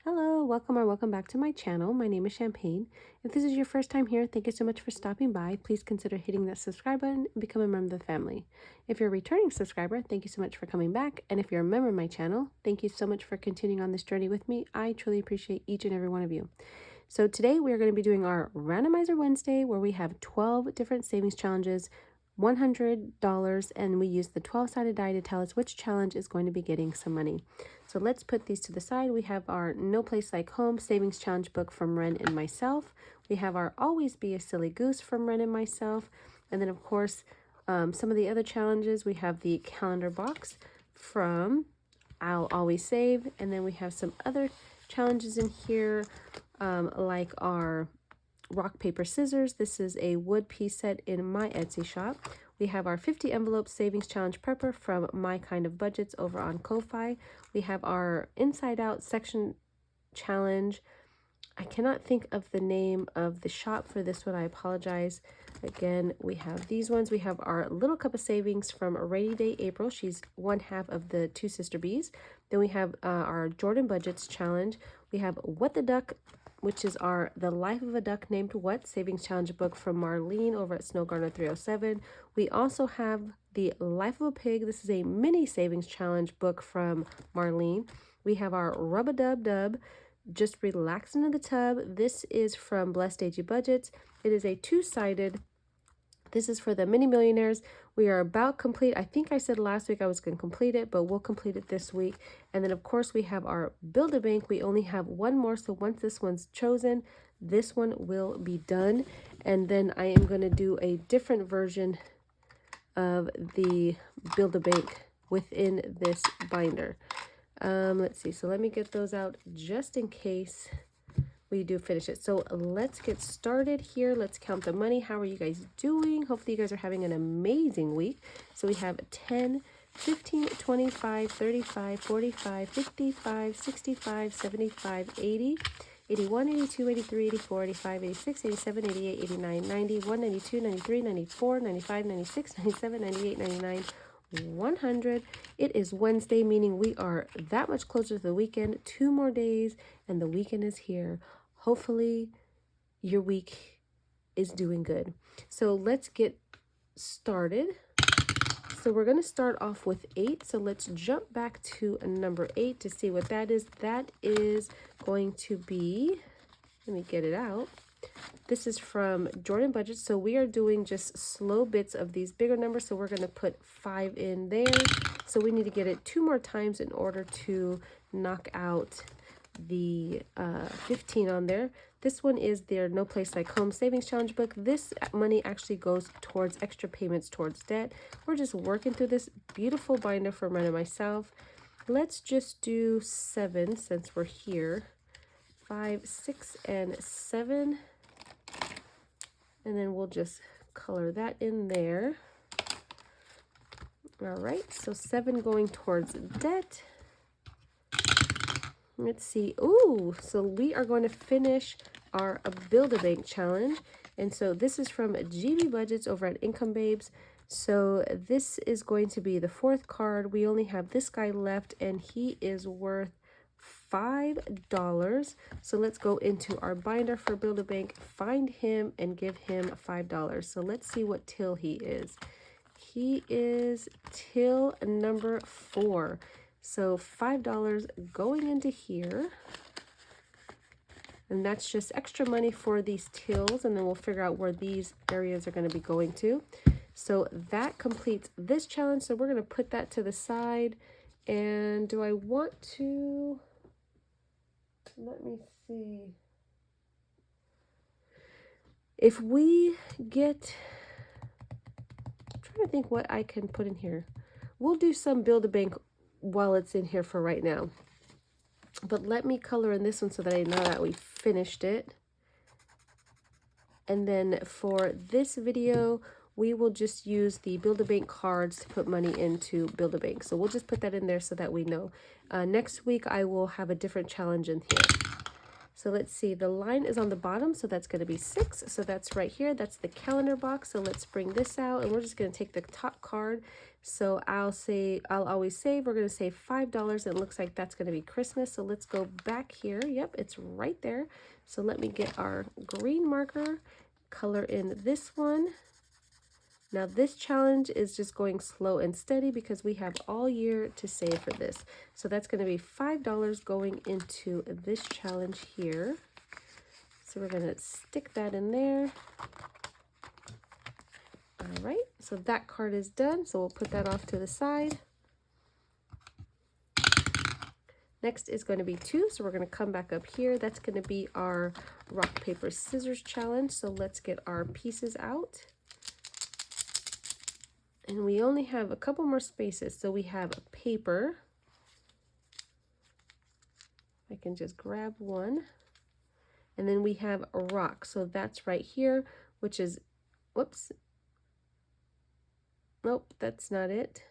Hello, welcome or welcome back to my channel. My name is Champagne. If this is your first time here, thank you so much for stopping by. Please consider hitting that subscribe button and become a member of the family. If you're a returning subscriber, thank you so much for coming back. And if you're a member of my channel, thank you so much for continuing on this journey with me. I truly appreciate each and every one of you. So today we are going to be doing our Randomizer Wednesday, where we have 12 different savings challenges, $100, and we use the 12-sided die to tell us which challenge is going to be getting some money. So let's put these to the side. We have our No Place Like Home Savings Challenge book from Wren and myself. We have our Always Be a Silly Goose from Wren and myself. And then, of course, some of the other challenges. We have the calendar box from I'll Always Save. And then we have some other challenges in here, like our rock, paper, scissors. This is a wood piece set in my Etsy shop. We have our 50 envelope savings challenge prepper from My Kind of Budgets over on Ko-Fi. We have our inside out section challenge. I cannot think of the name of the shop for this one. I apologize. Again, we have these ones. We have our little cup of savings from Rainy Day April. She's one half of the Two Sister Bees. Then we have our Jordan Budgets challenge. We have What the Duck, which is our The Life of a Duck Named What Savings Challenge book from Marlene over at Snowgarner 307. We also have The Life of a Pig. This is a mini savings challenge book from Marlene. We have our Rub-a-Dub-Dub, Just Relax into the Tub. This is from Blessed AG Budgets. It is a two-sided. This is for the mini millionaires. We are about complete. I think I said last week I was going to complete it, but we'll complete it this week. And then, of course, we have our Build-A-Bank. We only have one more, so once this one's chosen, this one will be done. And then I am going to do a different version of the Build-A-Bank within this binder. Let's see. So let me get those out just in case we do finish it. So let's get started here. Let's count the money. How are you guys doing? Hopefully you guys are having an amazing week. So we have 10, 15, 25, 35, 45, 55, 65, 75, 80, 81, 82, 83, 84, 85, 86, 87, 88, 89, 90, 192, 93, 94, 95, 96, 97, 98, 99, 100. It is Wednesday, meaning we are that much closer to the weekend. 2 more days and the weekend is here. Hopefully your week is doing good. So let's get started. So we're going to start off with 8. So let's jump back to number 8 to see what that is. That is going to be, let me get it out. This is from Jordan Budget. So we are doing just slow bits of these bigger numbers. So we're going to put 5 in there. So we need to get it 2 more times in order to knock out the 15 on there. This one is their No Place Like Home Savings Challenge book. This money actually goes towards extra payments towards debt. We're just working through this beautiful binder for Wren and myself. Let's just do 7 since we're here. 5, 6, and 7. And then we'll just color that in there. All right, so 7 going towards debt. Let's see. Ooh, so we are going to finish our Build-A-Bank challenge. And so this is from GB Budgets over at Income Babes. So this is going to be the 4th card. We only have this guy left, and he is worth $5. So let's go into our binder for Build-A-Bank, find him, and give him $5. So let's see what till he is. He is till number 4. So $5 going into here. And that's just extra money for these tills. And then we'll figure out where these areas are going to be going to. So that completes this challenge. So we're going to put that to the side. And do I want to... Let me see. If we get... I'm trying to think what I can put in here. We'll do some Build-A-Bank while it's in here for right now. But let me color in this one so that I know that we finished it. And then for this video, we will just use the Build-A-Bank cards to put money into Build-A-Bank. So we'll just put that in there so that we know. Next week, I will have a different challenge in here. So let's see, the line is on the bottom, so that's going to be 6. So that's right here. That's the calendar box. So let's bring this out, and we're just going to take the top card. So I'll always save. We're going to save $5. It looks like that's going to be Christmas. So let's go back here. Yep, it's right there. So let me get our green marker, color in this one. Now this challenge is just going slow and steady because we have all year to save for this. So that's going to be $5 going into this challenge here. So we're going to stick that in there. All right, so that card is done. So we'll put that off to the side. Next is going to be 2. So we're going to come back up here. That's going to be our rock, paper, scissors challenge. So let's get our pieces out. And we only have a couple more spaces. So we have paper. I can just grab one. And then we have a rock. So that's right here, which is, whoops. Nope, that's not it.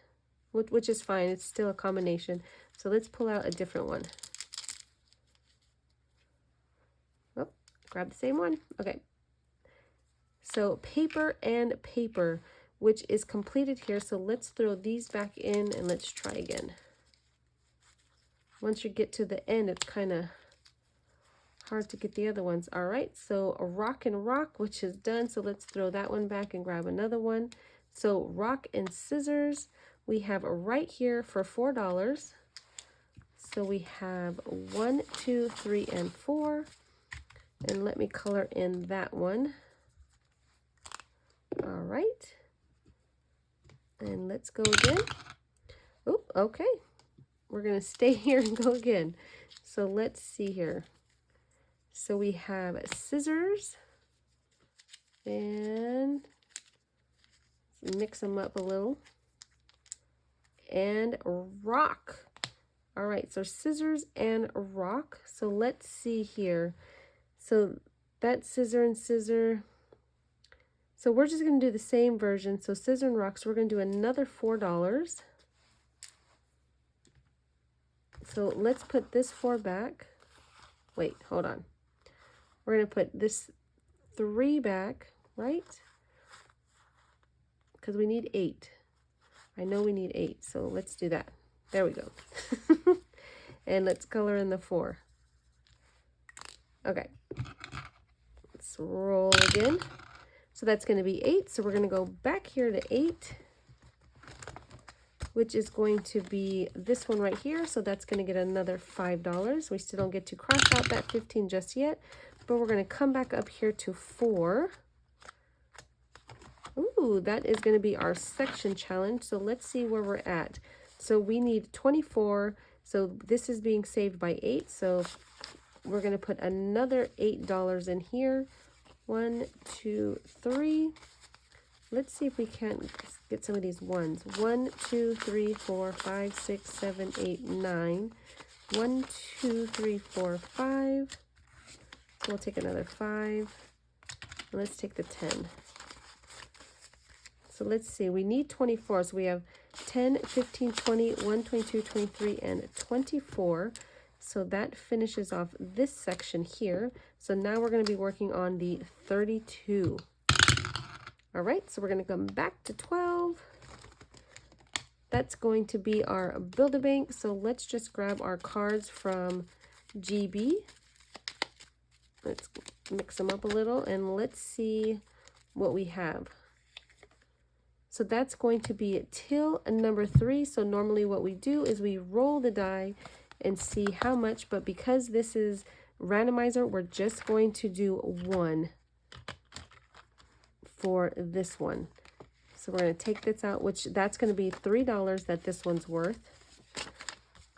Which is fine. It's still a combination. So let's pull out a different one. Oh, grab the same one. Okay. So paper and paper, which is completed here. So let's throw these back in and let's try again. Once you get to the end, it's kind of hard to get the other ones. All right, so a rock and rock, which is done. So let's throw that one back and grab another one. So rock and scissors, we have right here for $4. So we have 1, 2, 3, and 4. And let me color in that one. All right. And let's go again. Oh, okay. We're going to stay here and go again. So let's see here. So we have scissors. And mix them up a little. And rock. All right, so scissors and rock. So let's see here. So that's scissor and scissor. So we're just going to do the same version. So scissor and rock. So we're going to do another $4. So let's put this 4 back. Wait, hold on. We're going to put this 3 back, right? Because we need 8. I know we need 8, so let's do that. There we go. And let's color in the 4. Okay. Let's roll again. So that's going to be 8. So we're going to go back here to 8, which is going to be this one right here. So that's going to get another $5. We still don't get to cross out that 15 just yet, but we're going to come back up here to 4. Ooh, that is going to be our section challenge. So let's see where we're at. So we need 24. So this is being saved by 8. So we're going to put another $8 in here. 1, 2, 3. Let's see if we can't get some of these ones. 1, 2, 3, 4, 5, 6, 7, 8, 9. 1, 2, 3, 4, 5. So we'll take another 5. And let's take the 10. So let's see, we need 24. So we have 10, 15, 20, 1, 22, 23, and 24. So that finishes off this section here. So now we're going to be working on the 32. All right, so we're going to come back to 12. That's going to be our Build-A-Bank. So let's just grab our cards from GB. Let's mix them up a little and let's see what we have. So that's going to be till number 3. So normally what we do is we roll the die and see how much, but because this is randomizer, we're just going to do 1 for this one. So we're going to take this out, which that's going to be $3 that this one's worth.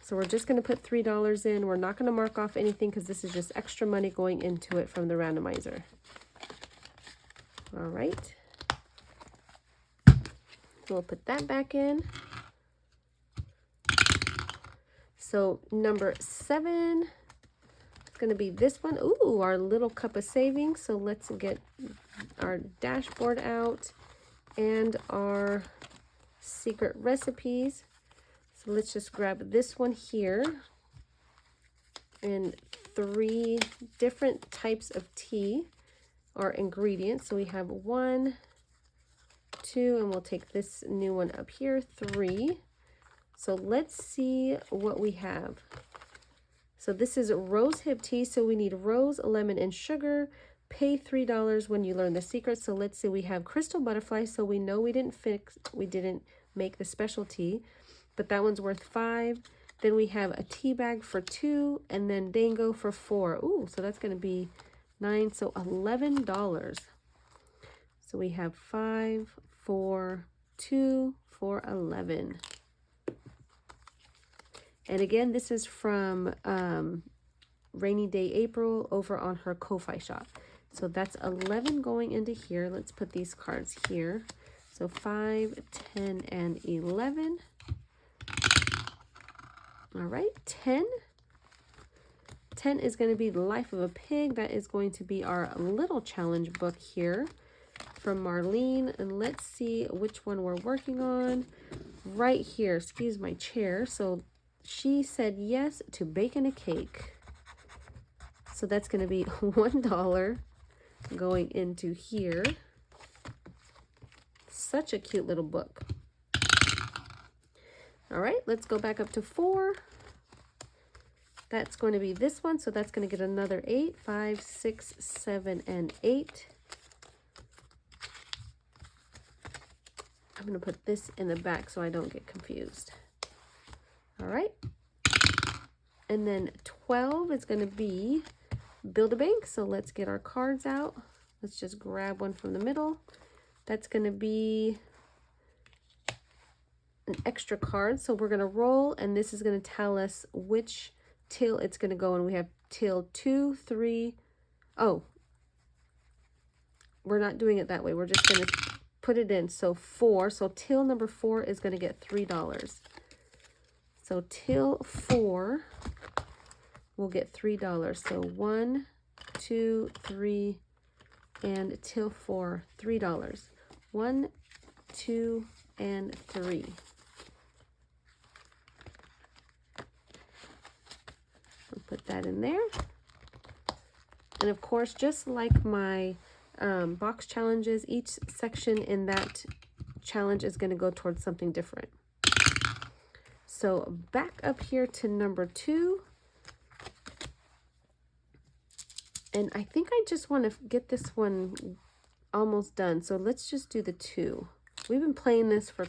So we're just going to put $3 in. We're not going to mark off anything because this is just extra money going into it from the randomizer. All right. So we'll put that back in. So number 7, it's going to be this one. Ooh, our little cup of savings. So let's get our dashboard out and our secret recipes. So let's just grab this one here. and 3 different types of tea or ingredients. So we have 1, 2, and we'll take this new one up here, 3. So let's see what we have. So this is rose hip tea. So we need rose, lemon, and sugar. Pay $3 when you learn the secret. So let's see, we have crystal butterfly. So we know we didn't make the specialty, but that one's worth 5. Then we have a tea bag for 2, and then dango for 4. Ooh, so that's going to be 9, so $11. So we have 5, 4, 2 for 11. And again, this is from Rainy Day April over on her Ko-Fi shop. So that's 11 going into here. Let's put these cards here. So 5, 10, and 11. All right, 10. 10 is going to be the Life of a Pig. That is going to be our little challenge book here from Marlene. And let's see which one we're working on. Right here, excuse my chair. So she said yes to baking a cake. So that's going to be $1 going into here. Such a cute little book. All right, let's go back up to 4. That's going to be this one. So that's going to get another 8, 5, 6, 7, and 8. I'm going to put this in the back so I don't get confused. All right. And then 12 is going to be Build-A-Bank. So let's get our cards out. Let's just grab one from the middle. That's going to be an extra card. So we're going to roll, and this is going to tell us which till it's going to go in. We have till 2, 3. Oh, we're not doing it that way. We're just going to put it in. So 4. So till number 4 is going to get $3. So till 4 will get $3. So 1, 2, 3, and till 4, $3. 1, 2, and 3. I'll put that in there. And of course, just like my box challenges, each section in that challenge is going to go towards something different. So back up here to number 2. And I think I just want to get this one almost done. So let's just do the 2. We've been playing this for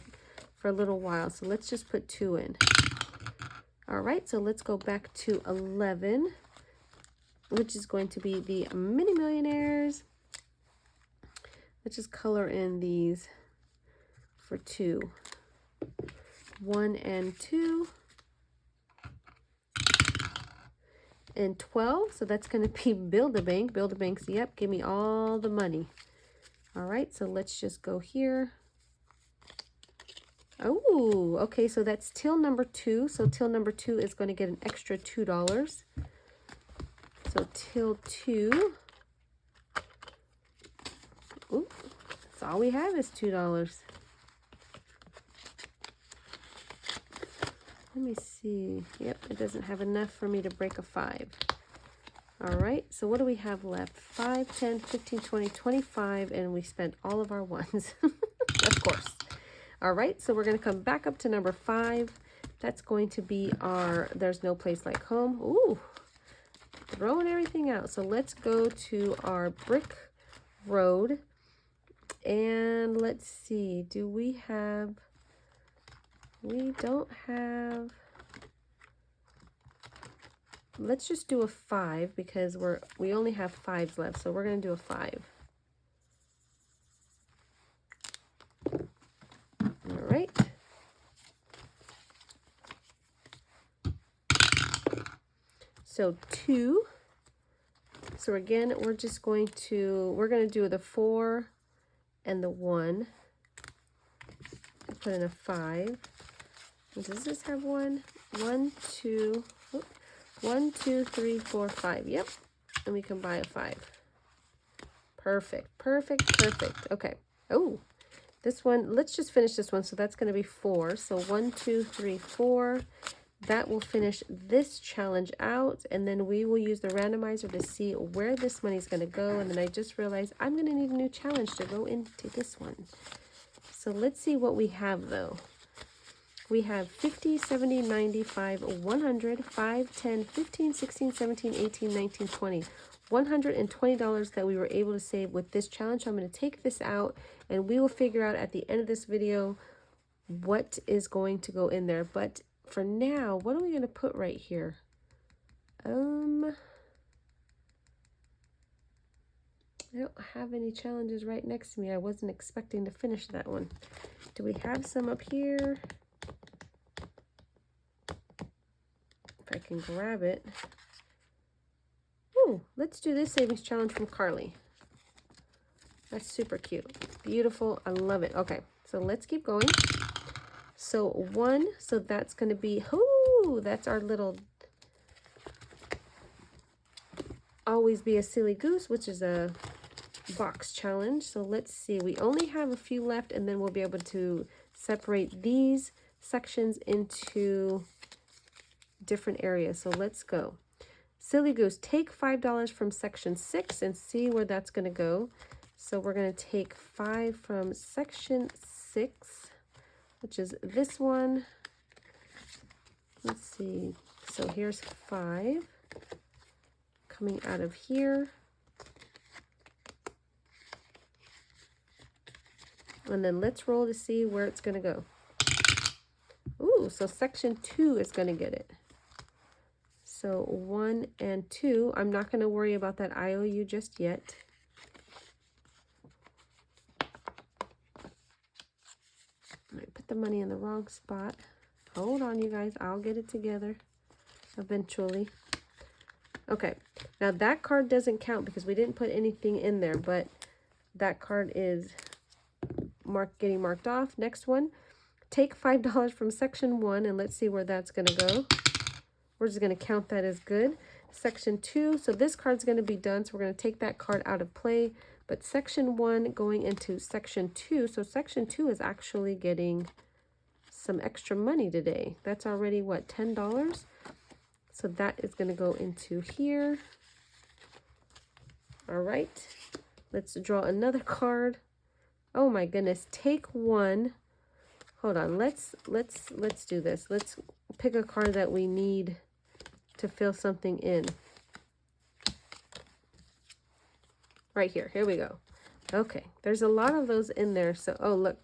a little while. So let's just put 2 in. All right, so let's go back to 11, which is going to be the Mini Millionaires. Let's just color in these for 2. 1 and 2. And 12, so that's going to be Build-A-Bank. Build-A-Bank's, yep, give me all the money. All right, so let's just go here. Oh, okay, so that's till number 2. So till number 2 is going to get an extra $2. So till 2. Ooh, that's all we have is $2. Let me see. Yep, it doesn't have enough for me to break a 5. All right, so what do we have left? 5, 10, 15, 20, 25, and we spent all of our ones. Of course. All right, so we're going to come back up to number 5. That's going to be our There's No Place Like Home. Ooh, throwing everything out. So let's go to our brick road. And let's see, do we have... We don't have... Let's just do a 5 because we only have 5s left. So we're going to do a 5. All right. So 2. So again, we're going to do the 4 and the 1. Put in a 5. Does this have 1? 1, 2, 1, 2, 3, 4, 5. Yep. And we can buy a 5. Perfect, perfect, perfect. Okay. Oh, this one, let's just finish this one. So that's going to be 4. So 1, 2, 3, 4. that will finish this challenge out, and then we will use the randomizer to see where this money is going to go. And then I just realized I'm going to need a new challenge to go into this one. So let's see what we have though. We have 50, 70, 95, 100, 5, 10, 15, 16, 17, 18, 19, 20. $120 that we were able to save with this challenge. I'm going to take this out and we will figure out at the end of this video what is going to go in there. But for now, what are we going to put right here? I don't have any challenges right next to me. I wasn't expecting to finish that one. Do we have some up here? If I can grab it. Ooh, let's do this savings challenge from Carly. That's super cute. Beautiful. I love it. Okay, so let's keep going. So 1, so that's going to be, ooh, that's our little always be a silly goose, which is a box challenge. So let's see, we only have a few left, and then we'll be able to separate these sections into different areas. So let's go. Silly goose, take $5 from section 6 and see where that's going to go. So we're going to take 5 from section 6, which is this one. Let's see. So here's 5 coming out of here. And then let's roll to see where it's going to go. Ooh, so section 2 is going to get it. So 1 and 2. I'm not going to worry about that IOU just yet. I put the money in the wrong spot. Hold on, you guys. I'll get it together eventually. Okay. Now that card doesn't count because we didn't put anything in there, but that card is getting marked off. Next one. Take $5 from section 1 and let's see where that's going to go. We're just going to count that as good. Section 2. So this card's going to be done. So we're going to take that card out of play. But section 1 going into section 2. So section 2 is actually getting some extra money today. That's already, what, $10? So that is going to go into here. All right. Let's draw another card. Oh my goodness. Take 1. Hold on. Let's do this. Let's pick a card that we need to fill something in. Right here. Here we go. Okay. There's a lot of those in there. So, oh, look.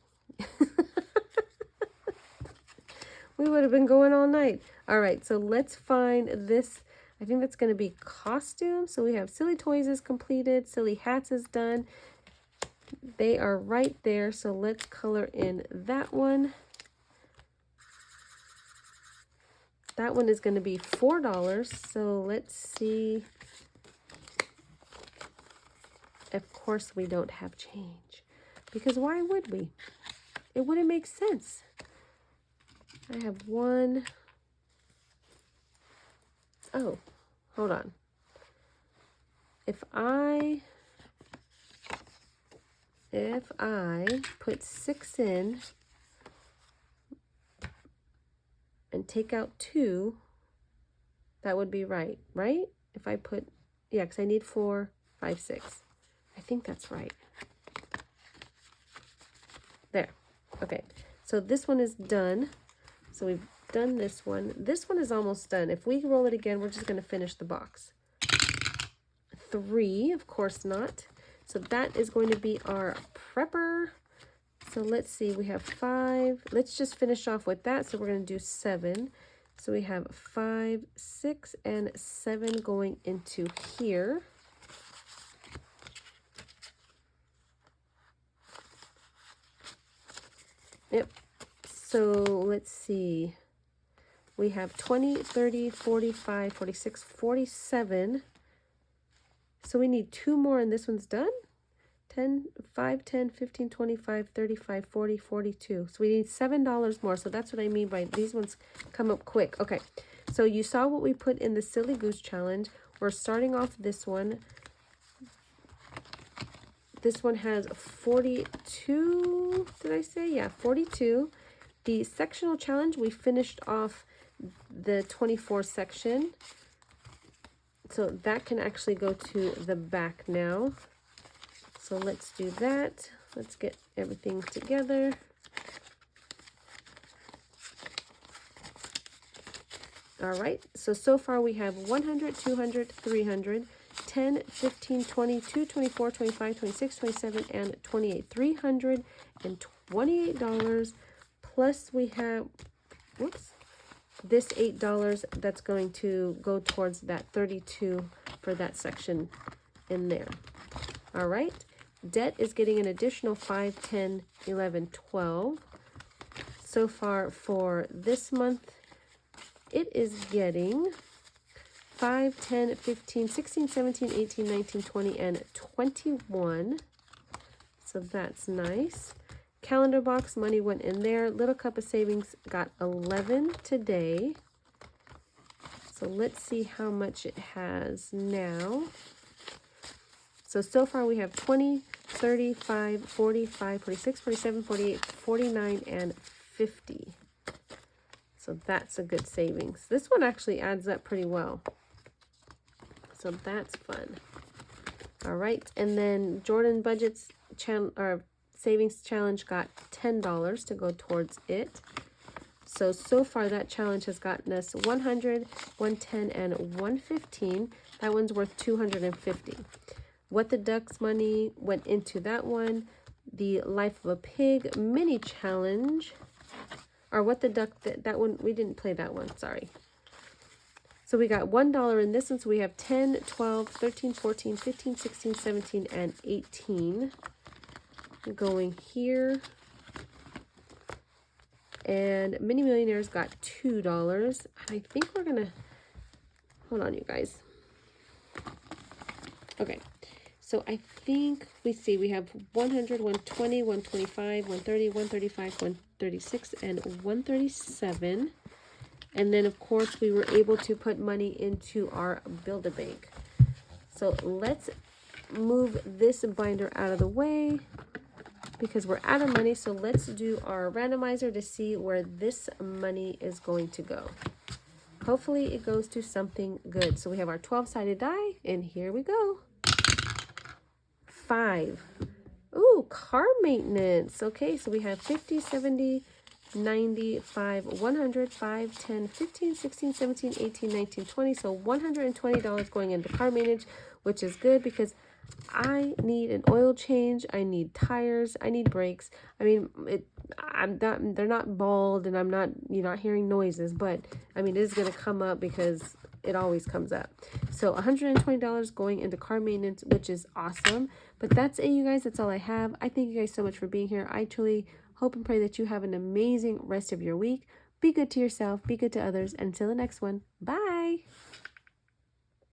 We would have been going all night. All right. So let's find this. I think that's going to be costume. So we have silly toys is completed. Silly hats is done. They are right there. So let's color in that one. That one is going to be $4. So let's see. Of course, we don't have change. Because why would we? It wouldn't make sense. I have 1. Oh, hold on. If I put 6 in and take out 2, that would be right? If I put, yeah, because I need 4, 5, 6. I think that's right. There. Okay. So this one is done. So we've done this one. This one is almost done. If we roll it again, we're just going to finish the box. 3, of course not. So that is going to be our prepper. So let's see, we have 5. Let's just finish off with that. So we're going to do 7. So we have 5, 6, and 7 going into here. Yep. So let's see. We have 20, 30, 45, 46, 47. So we need 2 more and this one's done. 10, 5, 10, 15, 25, 35, 40, 42. So we need $7 more. So that's what I mean by these ones come up quick. Okay. So you saw what we put in the Silly Goose Challenge. We're starting off this one. This one has 42, did I say? Yeah, 42. The sectional challenge, we finished off the 24 section. So that can actually go to the back now. So let's do that. Let's get everything together. All right, so far we have 100, 200, 300, 10, 15, 22, 24, 25, 26, 27, and 28. $328, plus we have, whoops, this $8 that's going to go towards that 32 for that section in there. All right, debt is getting an additional 5, 10, 11, 12. So far for this month, it is getting 5, 10, 15, 16, 17, 18, 19, 20, and 21. So that's nice. Calendar box money went in there. Little Cup of Savings got 11 today. So let's see how much it has now. So far we have 20, 35, 45, 46, 47, 48, 49, and 50. So that's a good savings. This one actually adds up pretty well. So that's fun. All right, and then Jordan Budget's savings challenge got $10 to go towards it. So far that challenge has gotten us 100, 110, and 115. That one's worth 250. What the Ducks money went into that one. The Life of a Pig mini challenge, or What the Duck, that one, we didn't play that one, sorry. So we got $1 in this one, so we have 10, 12, 13, 14, 15, 16, 17, and 18 going here. And Mini Millionaires got $2. I think we're gonna, hold on you guys. Okay, so I think, we have 100, 120, 125, 130, 135, 136, and 137. And then, of course, we were able to put money into our Build-A-Bank. So let's move this binder out of the way because we're out of money. So let's do our randomizer to see where this money is going to go. Hopefully it goes to something good. So we have our 12-sided die, and here we go. 5. Ooh, car maintenance. Okay, so we have 50, 70, 95, 100, 5, 10, 15, 16, 17, 18, 19, 20. So $120 going into car maintenance, which is good because I need an oil change. I need tires. I need brakes. I mean, they're not bald and I'm not, you're not hearing noises, but I mean, it is going to come up because it always comes up. So $120 going into car maintenance, which is awesome. But that's it, you guys. That's all I have. I thank you guys so much for being here. I truly hope and pray that you have an amazing rest of your week. Be good to yourself. Be good to others. And until the next one, bye.